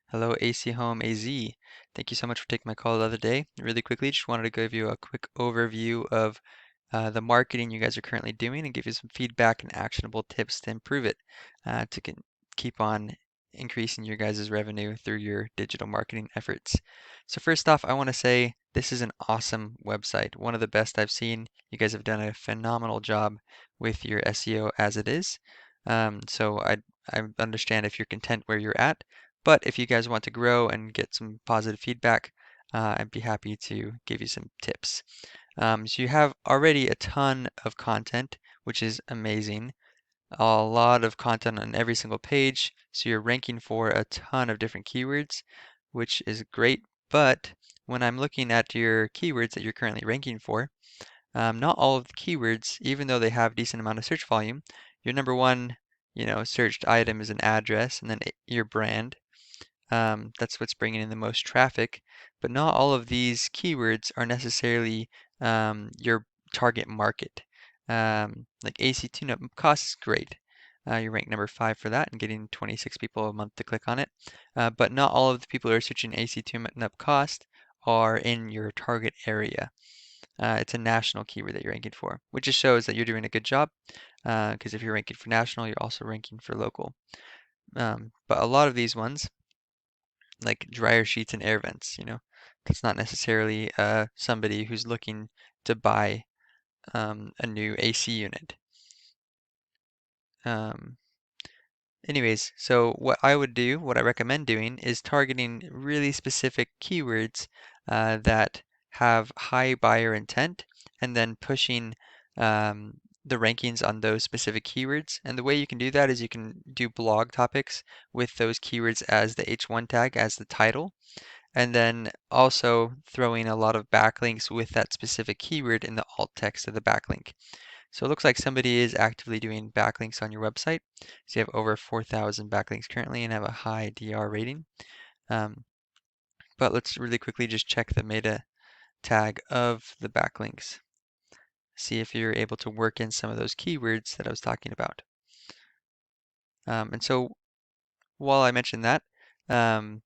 Hello, AC Home AZ. Thank you so much for taking my call the other day. Really quickly, just wanted to give you a quick overview of the marketing you guys are currently doing and give you some feedback and actionable tips to improve it to keep on increasing your guys' revenue through your digital marketing efforts. So first off, I want to say this is an awesome website, one of the best I've seen. You guys have done a phenomenal job with your SEO as it is. So I understand if you're content where you're at. But if you guys want to grow and get some positive feedback, I'd be happy to give you some tips. So you have already a ton of content, which is amazing. A lot of content on every single page. So you're ranking for a ton of different keywords, which is great. But when I'm looking at your keywords that you're currently ranking for, not all of the keywords, even though they have decent amount of search volume, your number one, searched item is an address and then your brand. That's what's bringing in the most traffic, but not all of these keywords are necessarily your target market. Like AC tune-up cost is great. You rank number 5 for that and getting 26 people a month to click on it. But not all of the people who are searching AC tune-up cost are in your target area. It's a national keyword that you're ranking for, which just shows that you're doing a good job. Because if you're ranking for national, you're also ranking for local. But a lot of these ones, like dryer sheets and air vents, that's not necessarily somebody who's looking to buy a new AC unit. Um, Anyways, so what I would do, what I recommend doing, is targeting really specific keywords that have high buyer intent and then pushing the rankings on those specific keywords. And the way you can do that is you can do blog topics with those keywords as the H1 tag, as the title, and then also throwing a lot of backlinks with that specific keyword in the alt text of the backlink. So it looks like somebody is actively doing backlinks on your website. So you have over 4,000 backlinks currently and have a high DR rating. Um, but let's really quickly just check the meta tag of the backlinks. See if you're able to work in some of those keywords that I was talking about. And so while I mentioned that, um,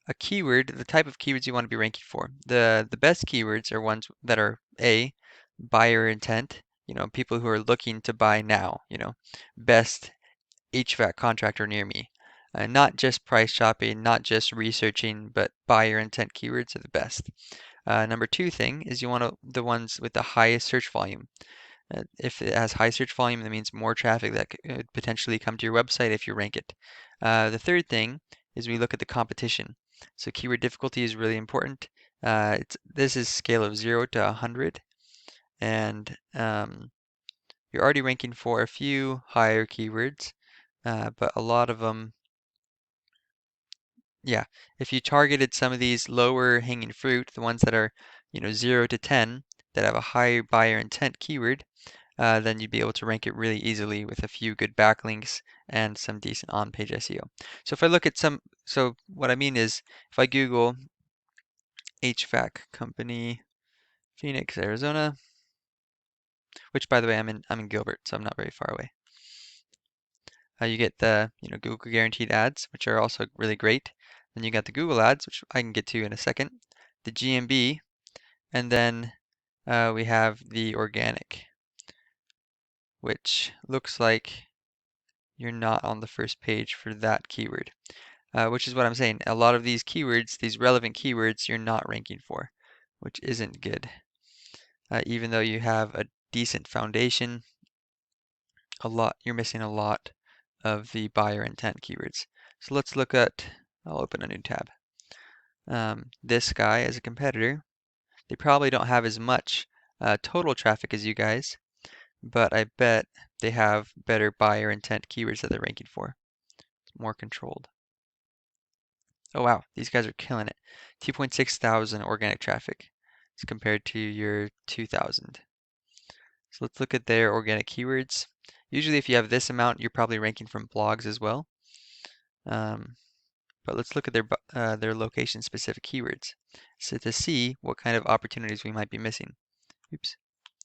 a keyword, the type of keywords you want to be ranking for. The best keywords are ones that are A, buyer intent, people who are looking to buy now, best HVAC contractor near me. Not just price shopping, not just researching, but buyer intent keywords are the best. Number two thing is you want the ones with the highest search volume. If it has high search volume, that means more traffic that could potentially come to your website if you rank it. The third thing is we look at the competition. So keyword difficulty is really important. This is scale of 0 to 100, and you're already ranking for a few higher keywords, but a lot of them, yeah, if you targeted some of these lower hanging fruit, the ones that are, 0 to 10, that have a high buyer intent keyword, then you'd be able to rank it really easily with a few good backlinks and some decent on-page SEO. So if I look at so what I mean is if I Google HVAC company, Phoenix, Arizona, which by the way, I'm in Gilbert, so I'm not very far away. You get the, Google guaranteed ads, which are also really great. Then you got the Google ads, which I can get to in a second, the GMB, and then we have the organic, which looks like you're not on the first page for that keyword, which is what I'm saying. A lot of these keywords, these relevant keywords, you're not ranking for, which isn't good. Even though you have a decent foundation, you're missing a lot of the buyer intent keywords. So let's look at, I'll open a new tab. This guy as a competitor, they probably don't have as much total traffic as you guys, but I bet they have better buyer intent keywords that they're ranking for. It's more controlled. Oh wow, these guys are killing it. 2.6 thousand organic traffic as compared to your 2,000. So let's look at their organic keywords. Usually if you have this amount, you're probably ranking from blogs as well. But let's look at their location-specific keywords so to see what kind of opportunities we might be missing. Oops,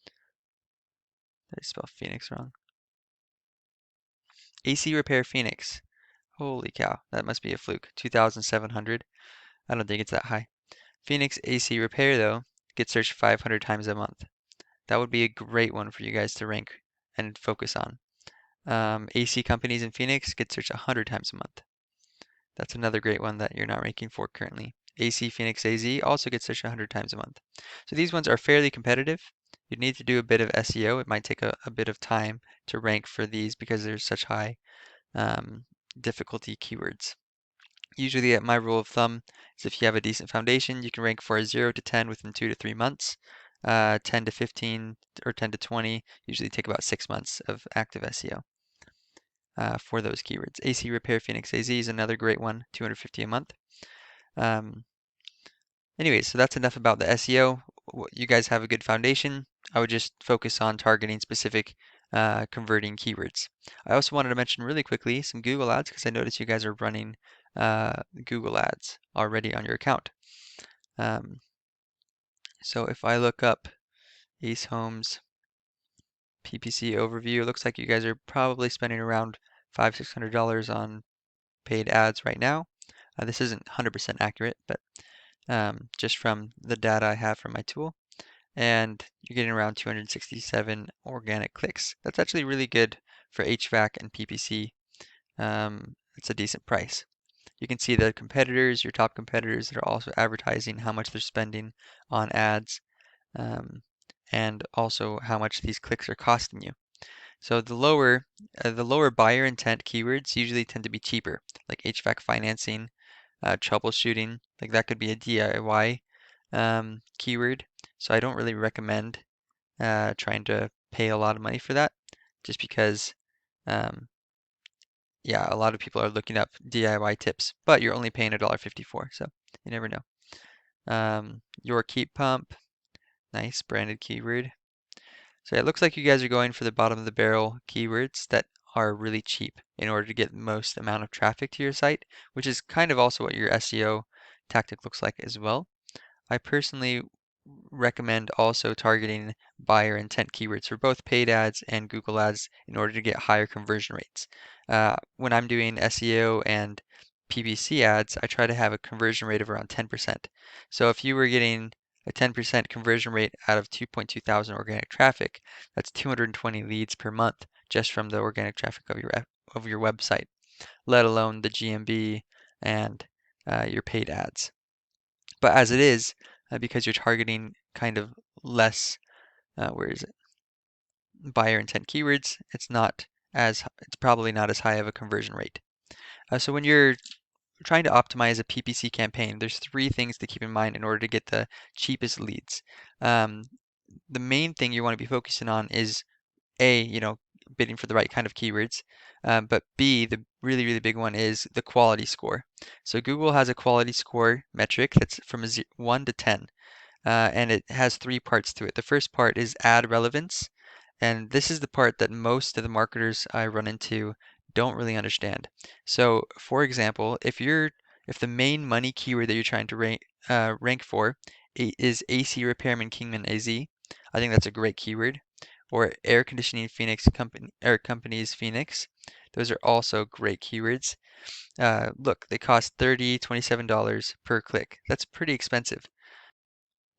did I spell Phoenix wrong? AC Repair Phoenix. Holy cow, that must be a fluke. 2,700. I don't think it's that high. Phoenix AC repair though gets searched 500 times a month. That would be a great one for you guys to rank and focus on. AC companies in Phoenix get searched 100 times a month. That's another great one that you're not ranking for currently. AC Phoenix AZ also gets searched 100 times a month. So these ones are fairly competitive. You'd need to do a bit of SEO. It might take a bit of time to rank for these because there's such high um, difficulty keywords. Usually, my rule of thumb is if you have a decent foundation, you can rank for a 0 to 10 within 2 to 3 months. 10 to 15 or 10 to 20 usually take about 6 months of active SEO for those keywords. AC Repair Phoenix AZ is another great one, 250 a month. Um, Anyways, so that's enough about the SEO. You guys have a good foundation. I would just focus on targeting specific converting keywords. I also wanted to mention really quickly some Google ads because I noticed you guys are running Google ads already on your account. Um, so if I look up Ace Homes PPC overview, it looks like you guys are probably spending around $500–600 on paid ads right now. This isn't 100% accurate, but just from the data I have from my tool. And you're getting around 267 organic clicks. That's actually really good for HVAC and PPC. It's a decent price. You can see the competitors, your top competitors that are also advertising how much they're spending on ads, um, and also how much these clicks are costing you. So the lower buyer intent keywords usually tend to be cheaper, like HVAC financing, troubleshooting, like that could be a DIY keyword. So I don't really recommend trying to pay a lot of money for that, just because, um, yeah, a lot of people are looking up DIY tips, but you're only paying $1.54, so you never know. Your Keep Pump, nice branded keyword. So it looks like you guys are going for the bottom of the barrel keywords that are really cheap in order to get the most amount of traffic to your site, which is kind of also what your SEO tactic looks like as well. I personally recommend also targeting buyer intent keywords for both paid ads and Google ads in order to get higher conversion rates. When I'm doing SEO and PPC ads, I try to have a conversion rate of around 10%. So if you were getting a 10% conversion rate out of 2.2 thousand organic traffic, that's 220 leads per month just from the organic traffic of your website, let alone the GMB and your paid ads. But as it is, because you're targeting kind of less, where is it? Buyer intent keywords, it's probably not as high of a conversion rate. So when you're trying to optimize a PPC campaign, there's three things to keep in mind in order to get the cheapest leads. Um, the main thing you want to be focusing on is A, bidding for the right kind of keywords. But B, the really, really big one is the quality score. So Google has a quality score metric that's from 1 to 10. And it has three parts to it. The first part is ad relevance, and this is the part that most of the marketers I run into don't really understand. So, for example, if the main money keyword that you're trying to rank for is AC Repairman Kingman AZ, I think that's a great keyword. Or air conditioning Phoenix company, air companies Phoenix. Those are also great keywords. Look, they cost $27 per click. That's pretty expensive.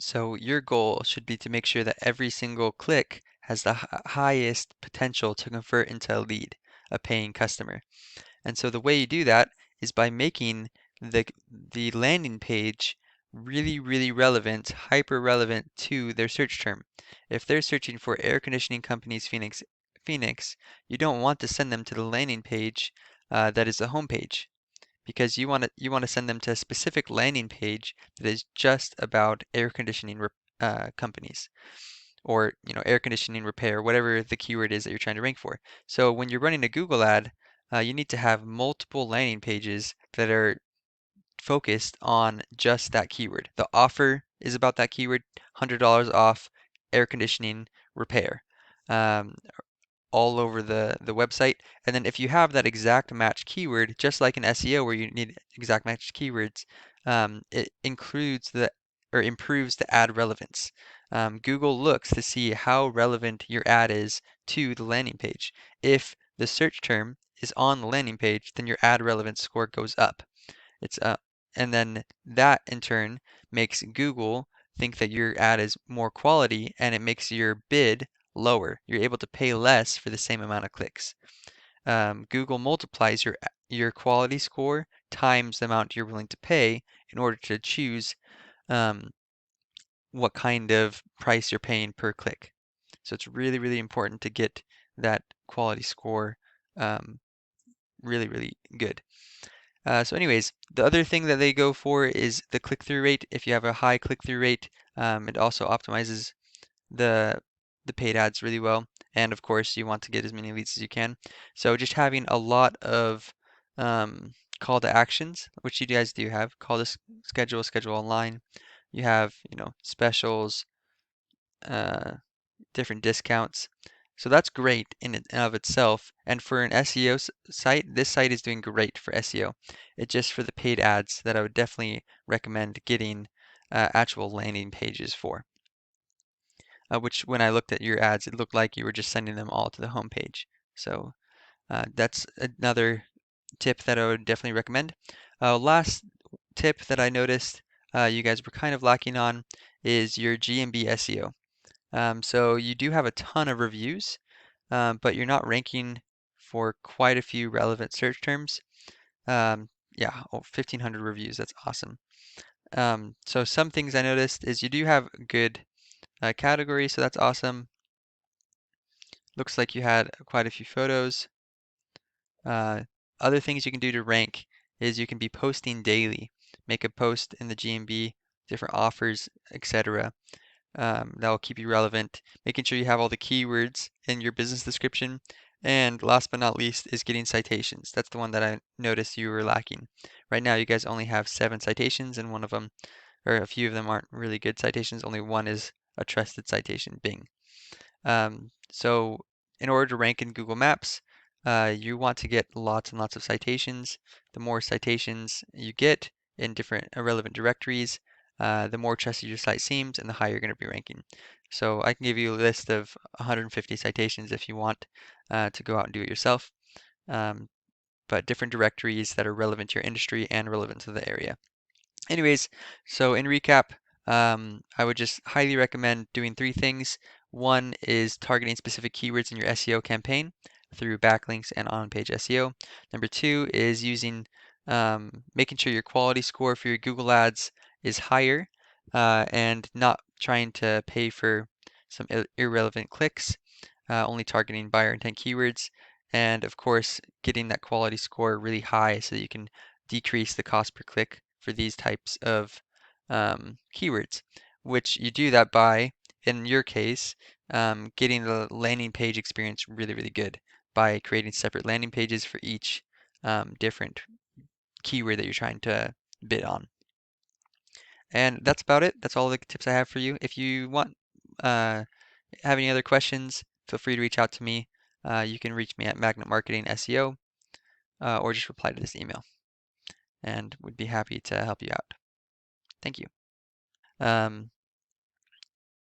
So your goal should be to make sure that every single click has the highest potential to convert into a lead, a paying customer. And so the way you do that is by making the landing page really, really relevant, hyper relevant to their search term. If they're searching for air conditioning companies Phoenix, you don't want to send them to the landing page that is the home page because you want to send them to a specific landing page that is just about air conditioning companies or air conditioning repair, whatever the keyword is that you're trying to rank for. So when you're running a Google ad, you need to have multiple landing pages that are focused on just that keyword. The offer is about that keyword, $100 off air conditioning repair. Um, all over the website. And then if you have that exact match keyword, just like in SEO where you need exact match keywords, it includes or improves the ad relevance. Google looks to see how relevant your ad is to the landing page. If the search term is on the landing page, then your ad relevance score goes up. It's and then that in turn makes Google think that your ad is more quality and it makes your bid lower. You're able to pay less for the same amount of clicks. Google multiplies your quality score times the amount you're willing to pay in order to choose um, what kind of price you're paying per click. So it's really, really important to get that quality score um, really, really good. So anyways, the other thing that they go for is the click-through rate. If you have a high click-through rate, it also optimizes the the paid ads really well. And of course, you want to get as many leads as you can. So just having a lot of call to actions, which you guys do have, call to schedule, schedule online. You have, specials, uh, different discounts. So that's great in and of itself. And for an SEO site, this site is doing great for SEO. It's just for the paid ads that I would definitely recommend getting actual landing pages for. Which when I looked at your ads, it looked like you were just sending them all to the home page. So that's another tip that I would definitely recommend. Last tip that I noticed you guys were kind of lacking on is your GMB SEO. So you do have a ton of reviews, but you're not ranking for quite a few relevant search terms. Yeah, 1,500 reviews. That's awesome. So some things I noticed is you do have good categories, so that's awesome. Looks like you had quite a few photos. Uh, Other things you can do to rank is you can be posting daily. Make a post in the GMB, different offers, etc. That will keep you relevant, making sure you have all the keywords in your business description. And last but not least is getting citations. That's the one that I noticed you were lacking. Right now, you guys only have 7 citations, and one of them, or a few of them, aren't really good citations. Only one is a trusted citation, Bing. So in order to rank in Google Maps, you want to get lots and lots of citations. The more citations you get in different relevant directories, the more trusted your site seems and the higher you're going to be ranking. So I can give you a list of 150 citations if you want to go out and do it yourself, um, but different directories that are relevant to your industry and relevant to the area. Anyways, so in recap, I would just highly recommend doing 3 things. One is targeting specific keywords in your SEO campaign through backlinks and on-page SEO. Number 2 is making sure your quality score for your Google Ads is higher and not trying to pay for some irrelevant clicks, only targeting buyer intent keywords. And of course, getting that quality score really high so that you can decrease the cost per click for these types of keywords, which you do that by, in your case, getting the landing page experience really, really good by creating separate landing pages for each different keyword that you're trying to bid on. And that's about it. That's all the tips I have for you. If you have any other questions, feel free to reach out to me. You can reach me at Magnet Marketing SEO or just reply to this email, and we'd be happy to help you out. Thank you.